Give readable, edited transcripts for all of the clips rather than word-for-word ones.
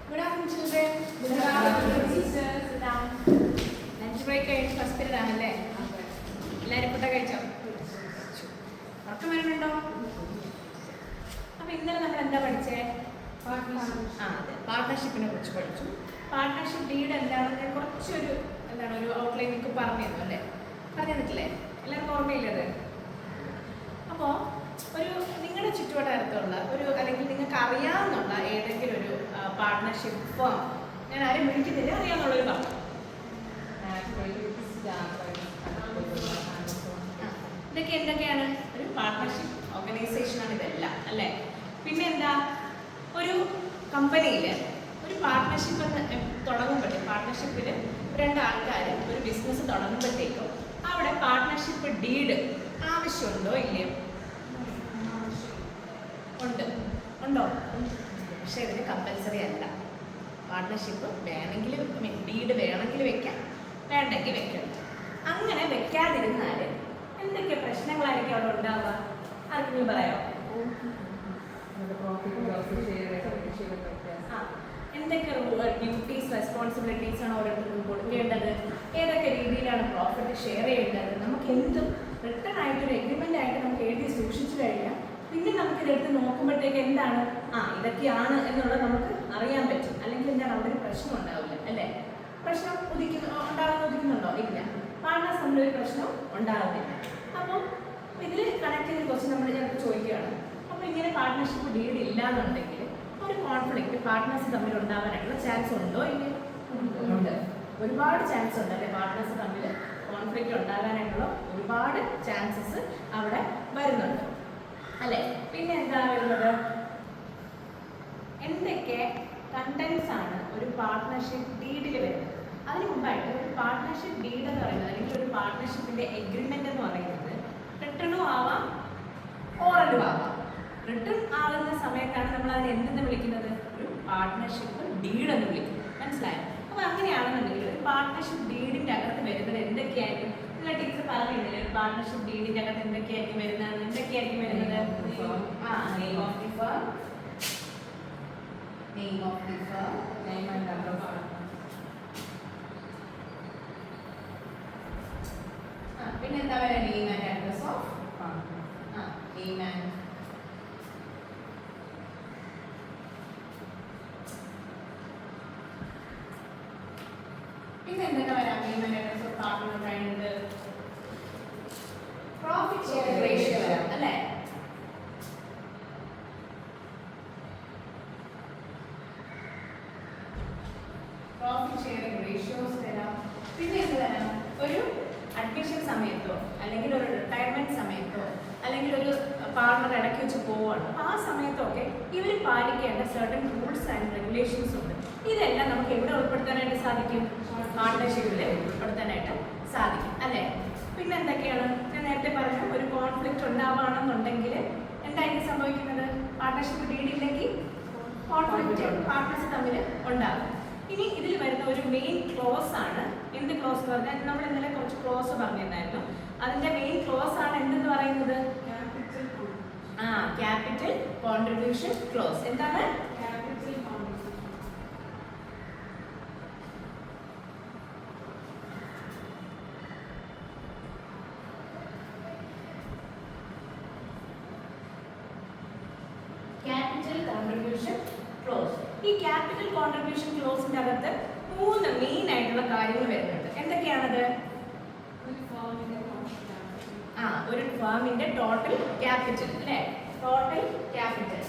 Good afternoon, children. Good afternoon, teachers. Sit down. Lunch break കഴിഞ്ഞ് first period ആണല്ലേ? എല്ലാവരും food കഴിച്ചോ? ഉറക്കം വരുന്നുണ്ടോ? അപ്പോൾ ഇന്നലെ നമ്മൾ എന്താ പഠിച്ചേ? അതെ, പാർട്ട്ണർഷിപ്പിനെ കുറിച്ച് പഠിച്ചു. പാർട്ട്ണർഷിപ്പ് ഡീഡ് എന്താണെന്ന് കുറച്ചൊരു ഒരു ഔട്ട്ലൈൻ നിങ്ങൾക്ക് പറഞ്ഞു തന്നു അല്ലേ? പറഞ്ഞു തന്നിട്ടില്ലേ? എല്ലാവർക്കും ഓർമ്മയില്ലത്? അപ്പോൾ ഒരു നിങ്ങളുടെ ചുറ്റുവട്ടാരത്തുള്ള ഒരു അല്ലെങ്കിൽ നിങ്ങൾക്ക് അറിയാവുന്നുള്ള ഏതെങ്കിലും ഒരു പാർട്ട്ണർഷിപ്പ് ഫേം, ഞാൻ ആരും വിളിക്കുന്നില്ല, അറിയാവുന്നുള്ളൊരു പറഞ്ഞു. ഇതൊക്കെ എന്തൊക്കെയാണ്? ഒരു പാർട്ട്ണർഷിപ്പ് ഓർഗനൈസേഷനാണ് ഇതെല്ലാം അല്ലേ? പിന്നെ എന്താ, ഒരു കമ്പനിയിൽ ഒരു പാർട്ട്ണർഷിപ്പ് തുടങ്ങുമ്പോഴേ പാർട്ട്ണർഷിപ്പിൽ രണ്ടാൾക്കാർ ഒരു ബിസിനസ് തുടങ്ങുമ്പോഴത്തേക്കും അവിടെ പാർട്ട്ണർഷിപ്പ് ഡീഡ് ആവശ്യമുണ്ടോ ഇല്ലയോ? ഉണ്ടോ? പക്ഷേ ഇതിന് കമ്പൽസറി അല്ല. പാർട്ട്ണർഷിപ്പ് വേണമെങ്കിൽ ഡീഡ് വേണമെങ്കിൽ വെക്കാം, വേണ്ടെങ്കിൽ വെക്കണം. അങ്ങനെ വെക്കാതിരുന്നാൽ എന്തൊക്കെ പ്രശ്നങ്ങളായിരിക്കും അവിടെ ഉണ്ടാവുക? ആർക്കെങ്കിലും പറയാമോ? എന്തൊക്കെ ഡ്യൂട്ടീസ് റെസ്പോൺസിബിലിറ്റീസ് ആണ് ഓരോരുത്തർക്കും കൊടുക്കേണ്ടത്? ഏതൊക്കെ രീതിയിലാണ് പ്രോഫിറ്റ് ഷെയർ ചെയ്യേണ്ടത്? നമുക്ക് എന്തും റിട്ടേൺ ആയിട്ടൊരു എഗ്രിമെൻ്റ് ആയിട്ട് നമുക്ക് എഴുതി സൂക്ഷിച്ചു കഴിഞ്ഞാൽ പിന്നെ നമുക്ക് ഇതെടുത്ത് നോക്കുമ്പോഴത്തേക്ക് എന്താണ് ഇതൊക്കെയാണ് എന്നുള്ളത് നമുക്ക് അറിയാൻ പറ്റും. അല്ലെങ്കിൽ എന്താണ് അവിടെ ഒരു പ്രശ്നം ഉണ്ടാവില്ല അല്ലേ? പ്രശ്നം ഉദിക്കുന്നുണ്ടോ? ഇല്ല. പാർട്ട്നേഴ്സ് തമ്മിൽ ഒരു പ്രശ്നം ഉണ്ടാകുന്നില്ല. അപ്പം ഇതിൽ കണക്ട് ചെയ്ത് കുറച്ച് നമ്മൾ ഞങ്ങൾക്ക് ചോദിക്കുകയാണ്. അപ്പോൾ ഇങ്ങനെ പാർട്ട്ണർഷിപ്പ് ഡീഡ് ഇല്ലാന്നുണ്ടെങ്കിൽ ഒരു കോൺഫ്ലിക്റ്റ് പാർട്ട്നേഴ്സ് തമ്മിൽ ഉണ്ടാകാനായിട്ടുള്ള ചാൻസ് ഉണ്ടോ? ഇല്ല, ഉണ്ട്. ഒരുപാട് ചാൻസ് ഉണ്ട് അല്ലേ? പാർട്ട്നേഴ്സ് തമ്മിൽ കോൺഫ്ലിക്റ്റ് ഉണ്ടാകാനായിട്ടുള്ള ഒരുപാട് ചാൻസസ് അവിടെ വരുന്നുണ്ട് അല്ലേ? പിന്നെ എന്താ വരുന്നത്? എന്തൊക്കെ കണ്ടൻസ് ആണ് ഒരു പാർട്ട്ണർഷിപ്പ് ഡീഡിൽ വരുന്നത്? അതിന് മുമ്പായിട്ട് ഒരു പാർട്ട്ണർഷിപ്പ് ഡീഡ് എന്ന് പറയുന്നത് അല്ലെങ്കിൽ ഒരു പാർട്ട്ണർഷിപ്പിന്റെ എഗ്രിമെന്റ് എന്ന് പറയുന്നത് റിട്ടേണും ആവാം, ഓറലും ആവാം. റിട്ടേൺ ആകുന്ന സമയത്താണ് നമ്മൾ അതിനെ എന്തെന്ന് വിളിക്കുന്നത്? ഒരു പാർട്ട്ണർഷിപ്പ് ഡീഡ് എന്ന് വിളിക്കുന്നത്. മനസ്സിലായോ? അപ്പോൾ അങ്ങനെയാണെന്നുണ്ടെങ്കിൽ ഒരു പാർട്ട്ണർഷിപ്പ് ഡീഡിന്റെ അകത്ത് വരുന്നത് എന്തൊക്കെയായിരിക്കും? നിങ്ങളെ ടീച്ചർ പറഞ്ഞിരുന്നില്ലേ ഒരു പാർട്ട്ണർഷിപ്പ് ഡീഡിന്റെ അകത്ത് എന്തൊക്കെയായിരിക്കും വരുന്നത്? Name of the firm, name and number of പിന്നെ എന്താ പറയുക? Name and address of name and പിന്നെ എന്തൊക്കെ വരാം? Name and address of partner പറയുന്നത് പ്രോഫിറ്റ് ഷെയറിംഗ് റേഷ്യോ വരാം അല്ലേ? പ്രോഫിറ്റ് ഷെയറിംഗ് റേഷ്യോസ് വരാം. പിന്നെ എന്ത് വരാം? ഒരു അഡ്മിഷൻ സമയത്തോ അല്ലെങ്കിൽ ഒരു റിട്ടയർമെന്റ് സമയത്തോ അല്ലെങ്കിൽ ഒരു പാർട്ണർ ഇടയ്ക്ക് വെച്ച് പോവുകയാണ്, അപ്പോൾ ആ സമയത്തൊക്കെ ഇവർ പാലിക്കേണ്ട സർട്ടൻ റൂൾസ് ആൻഡ് റെഗുലേഷൻസ് ഉണ്ട്. ഇതെല്ലാം നമുക്ക് എവിടെ ഉൾപ്പെടുത്താനായിട്ട് സാധിക്കും? പാർട്ട്ണർഷിപ്പിൽ ഉൾപ്പെടുത്താനായിട്ട് സാധിക്കും അല്ലേ? പിന്നെ എന്തൊക്കെയാണ്? ഞാൻ നേരത്തെ പറഞ്ഞ ഒരു കോൺഫ്ലിക്റ്റ് ഉണ്ടാവുകയാണെന്നുണ്ടെങ്കിൽ എന്തായിരിക്കും സംഭവിക്കുന്നത്? പാർട്ട്ണർഷിപ്പ് ഡീഡ് ഇല്ലെങ്കിൽ കോൺഫ്ലിക്റ്റ് പാർട്ട്നേഴ്സ് തമ്മിൽ ഉണ്ടാകും. ഇനി ഇതിൽ വരുന്ന ഒരു മെയിൻ ക്ലോസ് ആണ്. എന്ത് ക്ലോസ് എന്ന് പറഞ്ഞാൽ നമ്മൾ ഇന്നലെ കുറച്ച് ക്ലോസ് പറഞ്ഞിരുന്നായിരുന്നു. അതിന്റെ മെയിൻ ക്ലോസ് ആണ് എന്തെന്ന് പറയുന്നത്? Capital contribution clause. എന്താണ്? Capital contribution clause. ഈ ക്യാപിറ്റൽ കോൺട്രിബ്യൂഷൻ ക്ലോസിന്റെ അകത്ത് 3 മെയിൻ ആയിട്ടുള്ള കാര്യങ്ങൾ വരുന്നുണ്ട്. എന്തൊക്കെയാണത്? ഒരു ഫേമിന്റെ ടോട്ടൽ ക്യാപിറ്റൽ അല്ലേ? Total capital.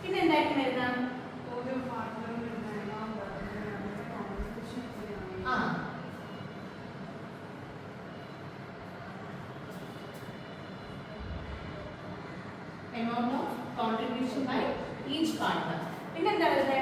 പിന്നെ എന്തായിരിക്കും വരുന്ന? amount of contribution by each partner. പിന്നെ എന്താ വരുന്നത്?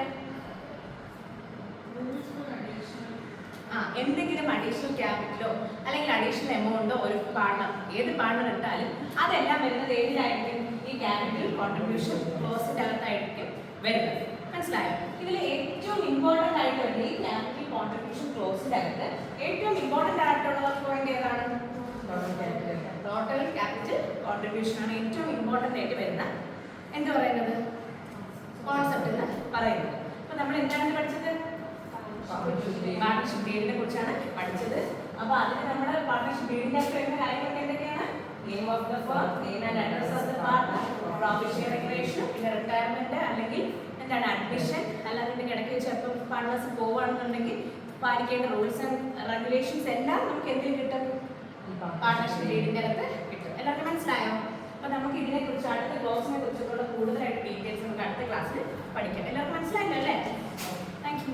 എന്തെങ്കിലും അഡീഷണൽ ക്യാപിറ്റലോ അല്ലെങ്കിൽ അഡീഷണൽ എമൗണ്ടോ ഒരു പാർട്ണർ, ഏത് പാർട്ണർ ഇട്ടാലും അതെല്ലാം വരുന്നത് ഏതിലായിരിക്കും? ഈ ക്യാപിറ്റൽ കോൺട്രിബ്യൂഷൻ ക്ലോസിന്റെ അകത്തായിരിക്കും വരുന്നത്. മനസ്സിലായോ? ഇതിൽ ഏറ്റവും ഇമ്പോർട്ടൻ്റ് ആയിട്ട് വരുന്നത് ഈ ക്യാപിറ്റൽ കോൺട്രിബ്യൂഷൻ ക്ലോസിന്റെ അകത്ത് ഏറ്റവും ഇമ്പോർട്ടൻ്റ് ആയിട്ടുള്ള പോയിന്റ് ഏതാണ്? ടോട്ടൽ ക്യാപിറ്റൽ കോൺട്രിബ്യൂഷൻ ആണ് ഏറ്റവും ഇമ്പോർട്ടൻ്റ് ആയിട്ട് വരുന്ന എന്ത് പറയുന്നത് കോൺസെപ്റ്റ് എന്ന് പറയുന്നത്. അപ്പോൾ നമ്മൾ എന്താണ് പഠിച്ചത്? പാർട്ണർഷിപ്പ് ഡീഡിനെ കുറിച്ചാണ് പഠിച്ചത്. അപ്പോൾ അതിന് നമ്മൾ പാർട്ണർഷിപ്പ് ഡീഡിന്റെ അകത്ത് വരുന്ന കാര്യങ്ങളൊക്കെ എന്തൊക്കെയാണ്? Name of the firm, name and address of the partner, profit share regulation, പിന്നെ റിട്ടയർമെന്റ് അല്ലെങ്കിൽ എന്താണ് അഡ്മിഷൻ, അല്ലാന്നുണ്ടെങ്കിൽ ഇടയ്ക്ക് വെച്ച് എപ്പോൾ പാർട്ണേഴ്സ് പോവുകയാണെന്നുണ്ടെങ്കിൽ പാലിക്കേണ്ട റൂൾസ് ആൻഡ് റെഗുലേഷൻസ് എല്ലാം നമുക്ക് എന്തിൽ കിട്ടും? പാർട്ണർഷിപ്പ് ഡീഡിന്റെ അകത്ത് കിട്ടും. എല്ലാവർക്കും മനസ്സിലായോ? അപ്പോൾ നമുക്ക് ഇതിനെക്കുറിച്ച് അടുത്ത ക്ലോസിനെ കുറിച്ചുള്ള കൂടുതലായിട്ട് ഡീറ്റെയിൽസ് നമുക്ക് അടുത്ത ക്ലാസ്സിൽ പഠിക്കാം. എല്ലാവർക്കും മനസ്സിലായല്ലോ അല്ലേ? Thank you.